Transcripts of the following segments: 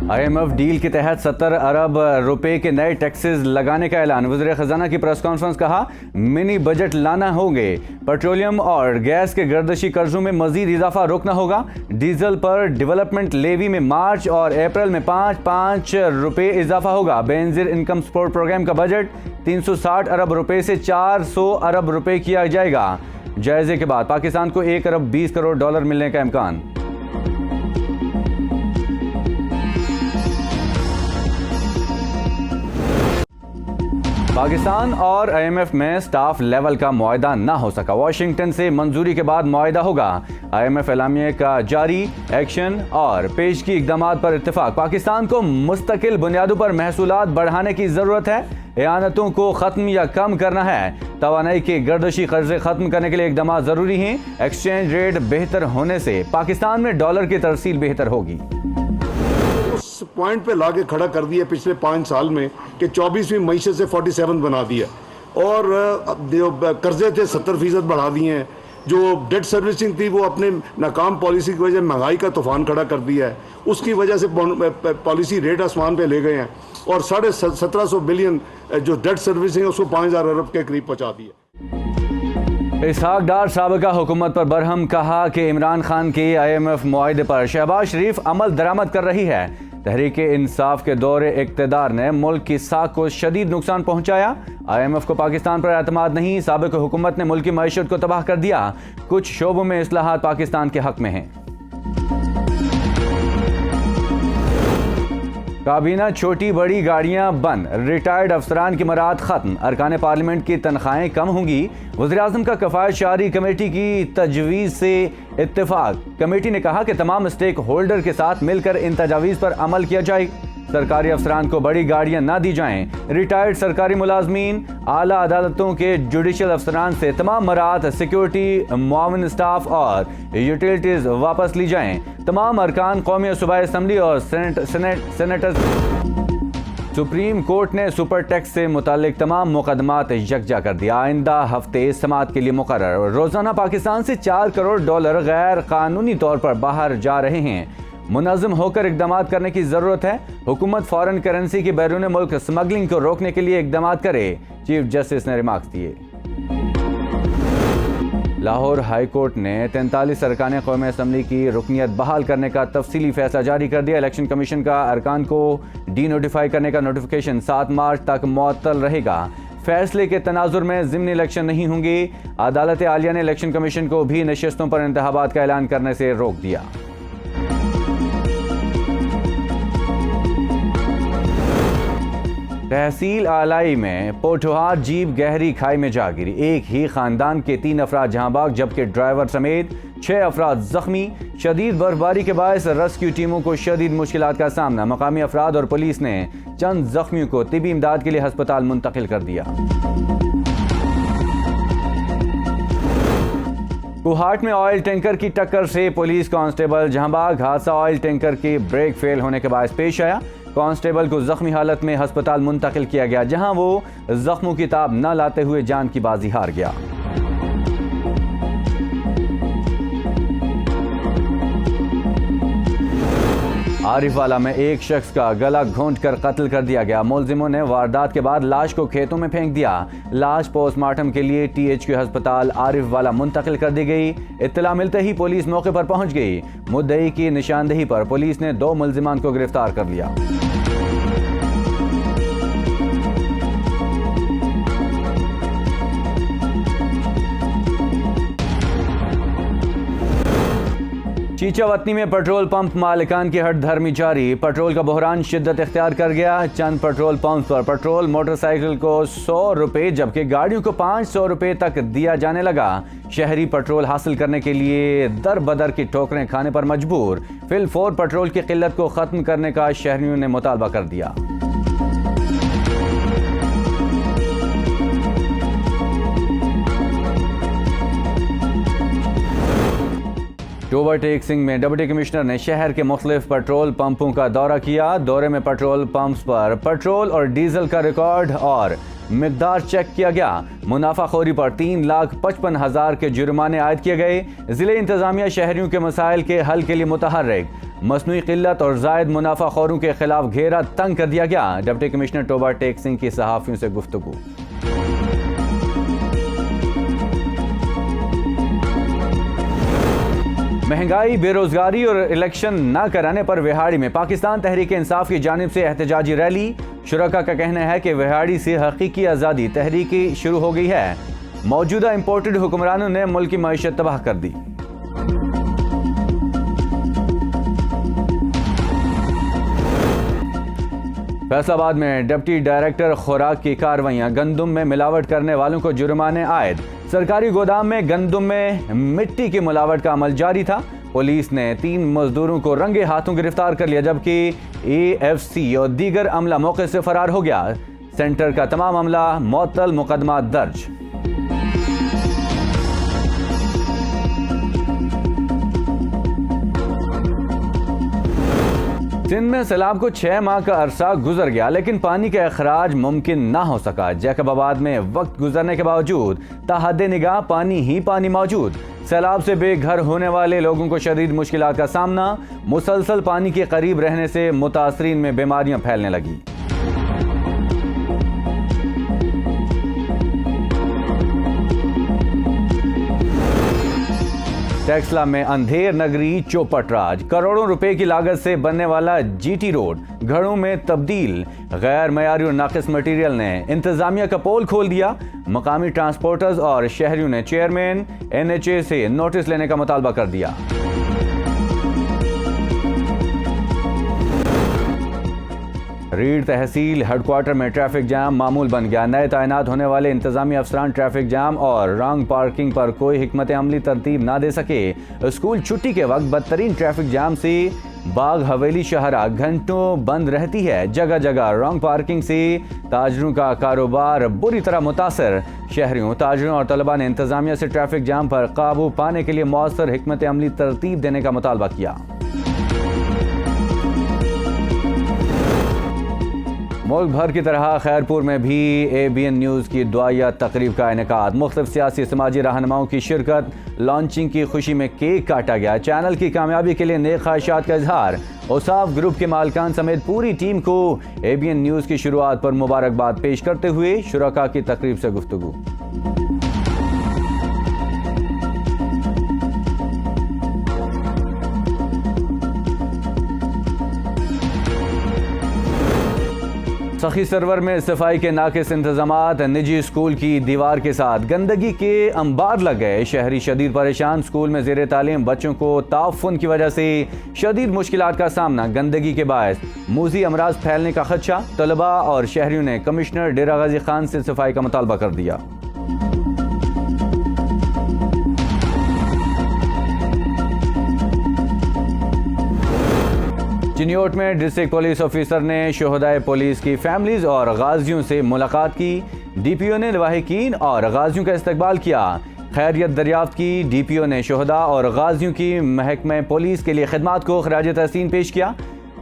IMF deal के तहत 70 अरब रुपए के नए टैक्सेस लगाने का ऐलान। वज़ीर खजाना की प्रेस कॉन्फ्रेंस, कहा मिनी बजट लाना होंगे। पेट्रोलियम और गैस के गर्दशी कर्जों में मजीद इजाफा रोकना होगा। डीजल पर डेवलपमेंट लेवी में मार्च और अप्रैल में 5-5 रुपए इजाफा होगा। बेनजीर इनकम सपोर्ट प्रोग्राम का बजट 360 अरब रुपए से 400 अरब रुपए किया जाएगा। जायजे के बाद पाकिस्तान को 1 अरब 20 करोड़ डॉलर मिलने का इम्कान। पाकिस्तान और IMF में स्टाफ लेवल का मुआहदा ना हो सका। वाशिंगटन से मंजूरी के बाद मुआहदा होगा। IMF एलामिया का जारी एक्शन और पेशगी इक़दामात पर इत्तेफाक। पाकिस्तान को मुस्तकिल बुनियादों पर महसूलात बढ़ाने की ज़रूरत है। एआनतों को ख़त्म या कम करना है। तवानाई के गर्दशी कर्जे ख़त्म करने के लिए इक़दामात ज़रूरी हैं। एक्सचेंज रेट बेहतर होने से पाकिस्तान में डॉलर की तरसील बेहतर होगी। उस पॉइंट पे लाके खड़ा कर दिया पिछले 5 साल में कि 24वीं मईशत से 47 बना दिया, और जो कर्जे थे 70% बढ़ा दिए हैं। जो डेट सर्विसिंग थी वो अपने नाकाम पॉलिसी की वजह से महंगाई का तूफान खड़ा कर दिया है। उसकी वजह से पॉलिसी रेट आसमान पे ले गए हैं और 1750 बिलियन जो डेट सर्विसिंग है उसको 5000 अरब के करीब पहुँचा दिया। इसहाक डार साबिका हुकूमत पर बरहम, कहा कि इमरान खान के IMF मुआहदे पर शहबाज शरीफ अमल दरामद कर रही है। तहरीक इंसाफ के दौरे इक़्तिदार ने मुल्क की साख को शदीद नुकसान पहुंचाया। IMF को पाकिस्तान पर एतमाद नहीं। साबिक हुकूमत ने मुल्क की मईशत को तबाह कर दिया। कुछ शोबों में इस्लाहात पाकिस्तान के हक में हैं। काबीना छोटी बड़ी गाड़ियां बंद। रिटायर्ड अफसरान की मराद खत्म। अरकान पार्लियामेंट की तनख्वाहें कम होंगी। वज़ीर-ए-आज़म का कफ़ायत शारी कमेटी की तजवीज़ से इत्तेफाक। कमेटी ने कहा कि तमाम स्टेक होल्डर के साथ मिलकर इन तजावीज़ पर अमल किया जाए। सरकारी अफसरान को बड़ी गाड़ियां ना दी जाएं। रिटायर्ड सरकारी मुलाजमीन, आला अदालतों के जुडिशल अफसरान से तमाम मराहत, सिक्योरिटी, मुआविन स्टाफ और यूटिलिटीज वापस ली जाएं। तमाम अरकान कौमी और सूबाई असम्बली और सेनेटर्स। सुप्रीम कोर्ट ने सुपर टैक्स से मुतालिक तमाम मुकदमात यकजा कर दिया। आइंदा हफ्ते समाअत के लिए मुकर्रर। रोजाना पाकिस्तान से 4 करोड़ डॉलर गैर कानूनी तौर पर बाहर जा रहे हैं। मुनज़्ज़म होकर इक़दामात करने की ज़रूरत है। हुकूमत फ़ॉरेन करेंसी की बैरून मुल्क स्मगलिंग को रोकने के लिए इक़दामात करे, चीफ जस्टिस ने रिमार्क्स दिए। लाहौर हाई कोर्ट ने 43 अरकान कौमी असम्बली की रुकनियत बहाल करने का तफसीली फैसला जारी कर दिया। इलेक्शन कमीशन का अरकान को डी नोटिफाई करने का नोटिफिकेशन 7 मार्च तक मुअत्तल रहेगा। फैसले के तनाजुर में ज़िमनी इलेक्शन नहीं होंगे। अदालत आलिया ने इलेक्शन कमीशन को भी नशस्तों पर इंतखाबात का ऐलान करने से रोक दिया। तहसील आलाई में पोठोहार जीप गहरी खाई में जा गिरी। एक ही खानदान के 3 अफराद जहां भाग, जबकि ड्राइवर समेत 6 अफराद जख्मी। शदीद बर्फबारी के बायस रेस्क्यू टीमों को शदीद मुश्किलात का सामना। मकामी अफराद और पुलिस ने चंद जख्मियों को तिबी इमदाद के लिए अस्पताल मुंतकिल कर दिया। कुहाट में ऑयल टैंकर की टक्कर से पुलिस कांस्टेबल जहां भाग। हादसा ऑयल टैंकर के ब्रेक फेल होने के बायस पेश आया। कांस्टेबल को जख्मी हालत में अस्पताल मुंतकिल किया गया, जहां वो जख्मों की ताब न लाते हुए जान की बाजी हार गया। आरिफवाला में एक शख्स का गला घोंट कर कत्ल कर दिया गया। मुलजिमों ने वारदात के बाद लाश को खेतों में फेंक दिया। लाश पोस्टमार्टम के लिए THQ अस्पताल आरिफवाला मुंतकिल कर दी गई। इत्तला मिलते ही पुलिस मौके पर पहुंच गई। मुद्दई की निशानदेही पर पुलिस ने 2 मुलजिमान को गिरफ्तार कर लिया। चीचावतनी में पेट्रोल पंप मालिकान की हटधर्मी जारी। पेट्रोल का बहरान शिद्दत इख्तियार कर गया। चंद पेट्रोल पंप पर पेट्रोल मोटरसाइकिल को 100 रुपये, जबकि गाड़ियों को 500 रुपये तक दिया जाने लगा। शहरी पेट्रोल हासिल करने के लिए दर बदर की ठोकरें खाने पर मजबूर। फिल 4 पेट्रोल की किल्लत को खत्म करने का शहरियों ने मुतालबा कर दिया। टोबा टेक सिंह में डिप्टी कमिश्नर ने शहर के मुख्तलिफ पेट्रोल पंपों का दौरा किया। दौरे में पेट्रोल पंप्स पर पेट्रोल और डीजल का रिकॉर्ड और मिकदार चेक किया गया। मुनाफाखोरी पर 3,55,000 के जुर्माने आयद किए गए। जिले इंतजामिया शहरियों के मसाइल के हल के लिए मुतहर्रिक। मसनूई किल्लत और जायद मुनाफाखोरों के खिलाफ घेरा तंग कर दिया गया। डिप्टी कमिश्नर टोबा टेक सिंह की सहाफियों से गुफ्तगू। महंगाई, बेरोजगारी और इलेक्शन न कराने पर विहाड़ी में पाकिस्तान तहरीक इंसाफ की जानिब से एहतजाजी रैली। शुरका का कहना है कि विहाड़ी से हकीकी आज़ादी तहरीकी शुरू हो गई है। मौजूदा इंपोर्टेड हुक्मरानों ने मुल्क की मईशत तबाह कर दी। फैसलाबाद में डिप्टी डायरेक्टर खुराक की कार्रवाइयां। गंदुम में मिलावट करने वालों को जुर्माने आयद। सरकारी गोदाम में गंदुम में मिट्टी की मिलावट का अमल जारी था। पुलिस ने 3 मजदूरों को रंगे हाथों गिरफ्तार कर लिया, जबकि AFC और दीगर अमला मौके से फरार हो गया। सेंटर का तमाम अमला मुअत्तल, मुकदमा दर्ज। सिंध में सैलाब को 6 माह का अरसा गुजर गया, लेकिन पानी का अखराज मुमकिन ना हो सका। जैकबाबाद में वक्त गुजरने के बावजूद ताहद्दे निगाह पानी ही पानी मौजूद। सैलाब से बेघर होने वाले लोगों को शदीद मुश्किलात का सामना। मुसलसल पानी के करीब रहने से मुतासरीन में बीमारियां फैलने लगी। टेक्सला में अंधेर नगरी चौपट राज। करोड़ों रुपए की लागत से बनने वाला GT रोड घरों में तब्दील। गैर मयारी और नाकिस मटीरियल ने इंतजामिया का पोल खोल दिया। मकामी ट्रांसपोर्टर्स और शहरियों ने चेयरमैन NHA से नोटिस लेने का मुतालबा कर दिया। रीढ़ तहसील हेडक्वार्टर में ट्रैफिक जाम मामूल बन गया। नए तैनात होने वाले इंतजामी अफसरान ट्रैफिक जाम और रॉन्ग पार्किंग पर कोई हिकमत अमली तरतीब ना दे सके। स्कूल छुट्टी के वक्त बदतरीन ट्रैफिक जाम से बाग हवेली शाहरा घंटों बंद रहती है। जगह जगह रॉन्ग पार्किंग से ताजरों का कारोबार बुरी तरह मुतासर। शहरियों, ताजरों और तलबा ने इंतजामिया से ट्रैफिक जाम पर काबू पाने के लिए मौसर हिकमत अमली तरतीब देने का मुतालबा किया। मुल्क भर की तरह खैरपुर में भी ABN न्यूज़ की दुआया तकरीब का इनेकाद। मुख्तलिफ सियासी समाजी रहनुमाओं की शिरकत। लॉन्चिंग की खुशी में केक काटा गया। चैनल की कामयाबी के लिए नेक ख्वाहिशात का इजहार। औसाफ ग्रुप के मालिकान समेत पूरी टीम को ABN न्यूज़ की शुरुआत पर मुबारकबाद पेश करते हुए शुरका की तकरीब से गुफ्तगू। सखी सरवर में सफाई के नाकिस इंतजामात। निजी स्कूल की दीवार के साथ गंदगी के अंबार लग गए। शहरी शदीद परेशान। स्कूल में ज़ेरे तालीम बच्चों को ताउफ़ुन की वजह से शदीद मुश्किलात का सामना। गंदगी के बायस मूजी अमराज फैलने का खदशा। तलबा और शहरियों ने कमिश्नर डेरा गाजी खान से सफाई का मुतालबा कर दिया। चिन्योट में डिस्ट्रिक्ट पुलिस ऑफिसर ने शोहदाए पुलिस की फैमिलीज और गाजियों से मुलाकात की। DPO ने लवाहिकीन और गाजियों का इस्तकबाल किया। खैरियत दरियाफ्त की। DPO ने शोहदा और गाजियों की महकमे पुलिस के लिए खिदमात को खराज तहसीन पेश किया।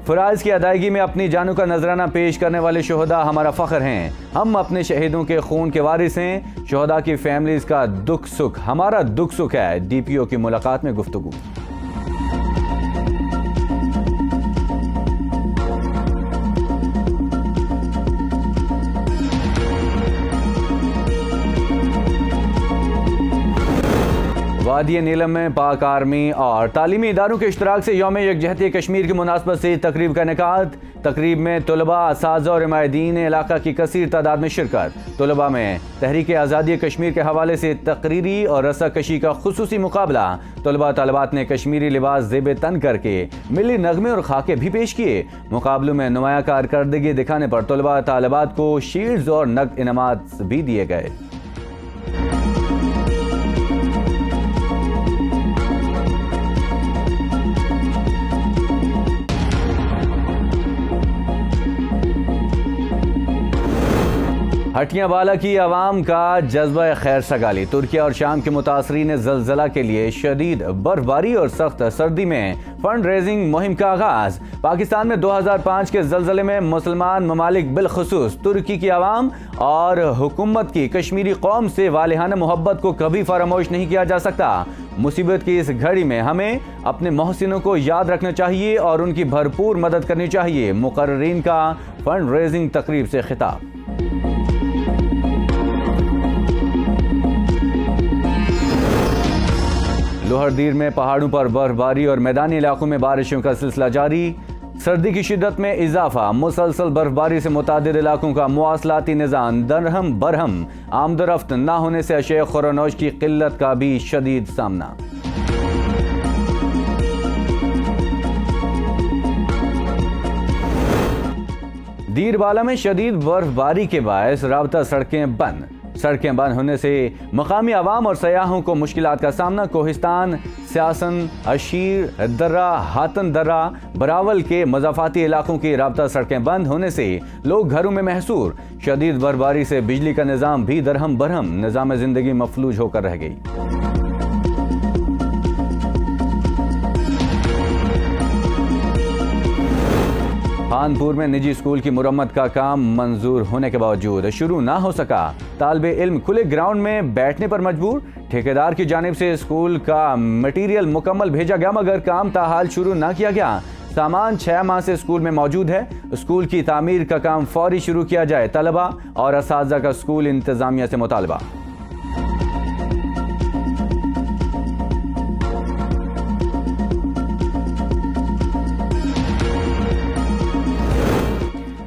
फ़राइज़ की अदायगी में अपनी जानों का नजराना पेश करने वाले शोहदा हमारा फ़ख्र हैं। हम अपने शहीदों के खून के वारिस हैं। शोहदा की फैमिलीज का दुख सुख हमारा दुख सुख है। DPO की मुलाकात में गुफ्तगू। वादी नीलम में पाक आर्मी और तालीमी इदारों के इश्तराक से यौम यकजहती कश्मीर की मुनासबत से तकरीब का इनेकाद। तकरीब में तलबा, असातिज़ा और इमादीन इलाका की कसीर तादाद में शिरकत। तलबा में तहरीक आज़ादी कश्मीर के हवाले से तकरीरी और रस्साकशी का खुसूसी मुकाबला। तलबा तलबात ने कश्मीरी लिबास ज़ेब तन करके मिली नगमे और खाके भी पेश किए। मुकाबलों में नुमाया कारकर्दगी दिखाने पर तलबा तलबात को शील्ड्स और नकद इनामात भी दिए गए। हटियां बाला की आवाम का जज्बा खैर सगाली। तुर्किया और शाम के मुतासरीन ज़लज़ला के लिए शदीद बर्फबारी और सख्त सर्दी में फंड रेजिंग मुहिम का आगाज। पाकिस्तान में 2005 के ज़लज़ले में मुसलमान ममालिक बिलखुसूस तुर्की की आवाम और हुकूमत की कश्मीरी कौम से वालिहाना मोहब्बत को कभी फरामोश नहीं किया जा सकता। मुसीबत की इस घड़ी में हमें अपने मोहसिनों को याद रखना चाहिए और उनकी भरपूर मदद करनी चाहिए। मुकर्रीन का फंड रेजिंग तकरीब से खिताब। लोहरदीर में पहाड़ों पर बर्फबारी और मैदानी इलाकों में बारिशों का सिलसिला जारी। सर्दी की शिद्दत में इजाफा। मुसलसल बर्फबारी से मुतादिद इलाकों का मुवासलाती निज़ाम दरहम बरहम। आमदरफ्त न होने से अशे खुरानोश की किल्लत का भी शदीद सामना। दीरबाला में शदीद बर्फबारी के बायस राबता सड़कें बंद होने से मकामी आवाम और सयाहों को मुश्किलात का सामना। कोहिस्तान, सियासन, अशीर दर्रा, हातन दर्रा, बरावल के मज़ाफ़ाती इलाकों की राबता सड़कें बंद होने से लोग घरों में महसूर। शदीद बर्फबारी से बिजली का निज़ाम भी दरहम बरहम। निज़ाम ज़िंदगी मफलूज होकर रह गई। खानपुर में निजी स्कूल की मुरम्मत का काम मंजूर होने के बावजूद शुरू ना हो सका। तालिबे इल्म खुले ग्राउंड में बैठने पर मजबूर। ठेकेदार की जानिब से स्कूल का मटीरियल मुकम्मल भेजा गया मगर काम ताहाल शुरू ना किया गया। सामान 6 माह से स्कूल में मौजूद है। स्कूल की तामीर का काम फौरी शुरू किया जाए। तलबा और असातिज़ा का स्कूल इंतजामिया से मुतालबा।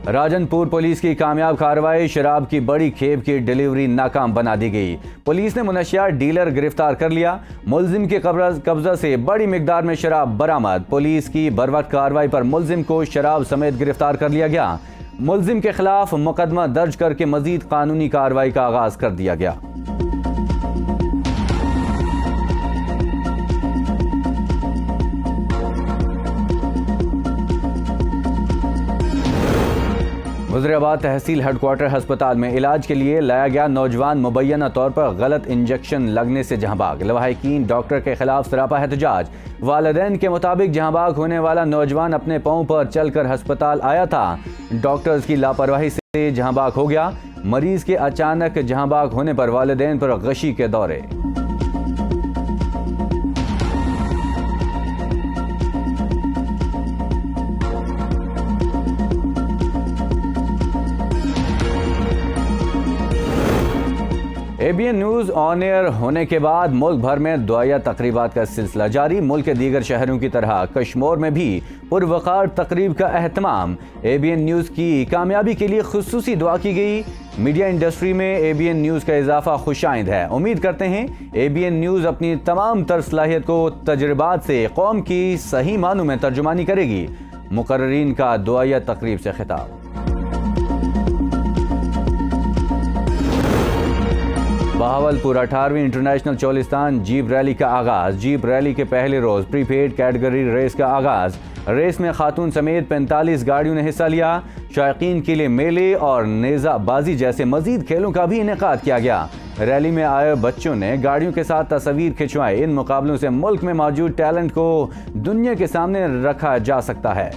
राजनपुर पुलिस की कामयाब कार्रवाई। शराब की बड़ी खेप की डिलीवरी नाकाम बना दी गई। पुलिस ने मुनशियात डीलर गिरफ्तार कर लिया। मुलजिम के कब्जा से बड़ी मिकदार में शराब बरामद। पुलिस की बरवक्त कार्रवाई पर मुलजिम को शराब समेत गिरफ्तार कर लिया गया। मुलजिम के खिलाफ मुकदमा दर्ज करके मजीद कानूनी कार्रवाई का आगाज कर दिया गया। वज़ीराबाद तहसील हेडक्वार्टर अस्पताल में इलाज के लिए लाया गया नौजवान मुबैना तौर पर गलत इंजेक्शन लगने से जहां भाग। लवाहिकीन डॉक्टर के खिलाफ सरापा एहतजाज। वालिदैन के मुताबिक जहां भाग होने वाला नौजवान अपने पांव पर चलकर अस्पताल आया था। डॉक्टर्स की लापरवाही से जहां भाग हो गया। मरीज के अचानक जहां भाग होने पर वालिदैन पर गशी के दौरे। ABN न्यूज़ ऑन एयर होने के बाद मुल्क भर में दुआया तकरीबात का सिलसिला जारी। मुल्क के दीगर शहरों की तरह कश्मीर में भी पुरवकार तकरीब का एहतमाम। ABN न्यूज़ की कामयाबी के लिए खुसूसी दुआ की गई। मीडिया इंडस्ट्री में ABN न्यूज़ का इजाफा खुशाइंद है। उम्मीद करते हैं ABN न्यूज़ अपनी तमाम तर सलाहियत को तजर्बात से कौम की सही मानों में तर्जुमानी करेगी। मुकर्रीन का दुआया तकरीब से खिताब। बहावलपुर 18वीं इंटरनेशनल चोलिस्तान जीप रैली का आगाज। जीप रैली के पहले रोज प्रीपेड कैटेगरी रेस का आगाज। रेस में खातून समेत 45 गाड़ियों ने हिस्सा लिया। शायकीन के लिए मेले और नेज़ाबाजी जैसे मजीद खेलों का भी इनेकाद किया गया। रैली में आए बच्चों ने गाड़ियों के साथ तस्वीर खिंचवाई। इन मुकाबलों से मुल्क में मौजूद टैलेंट को दुनिया के सामने रखा जा सकता है।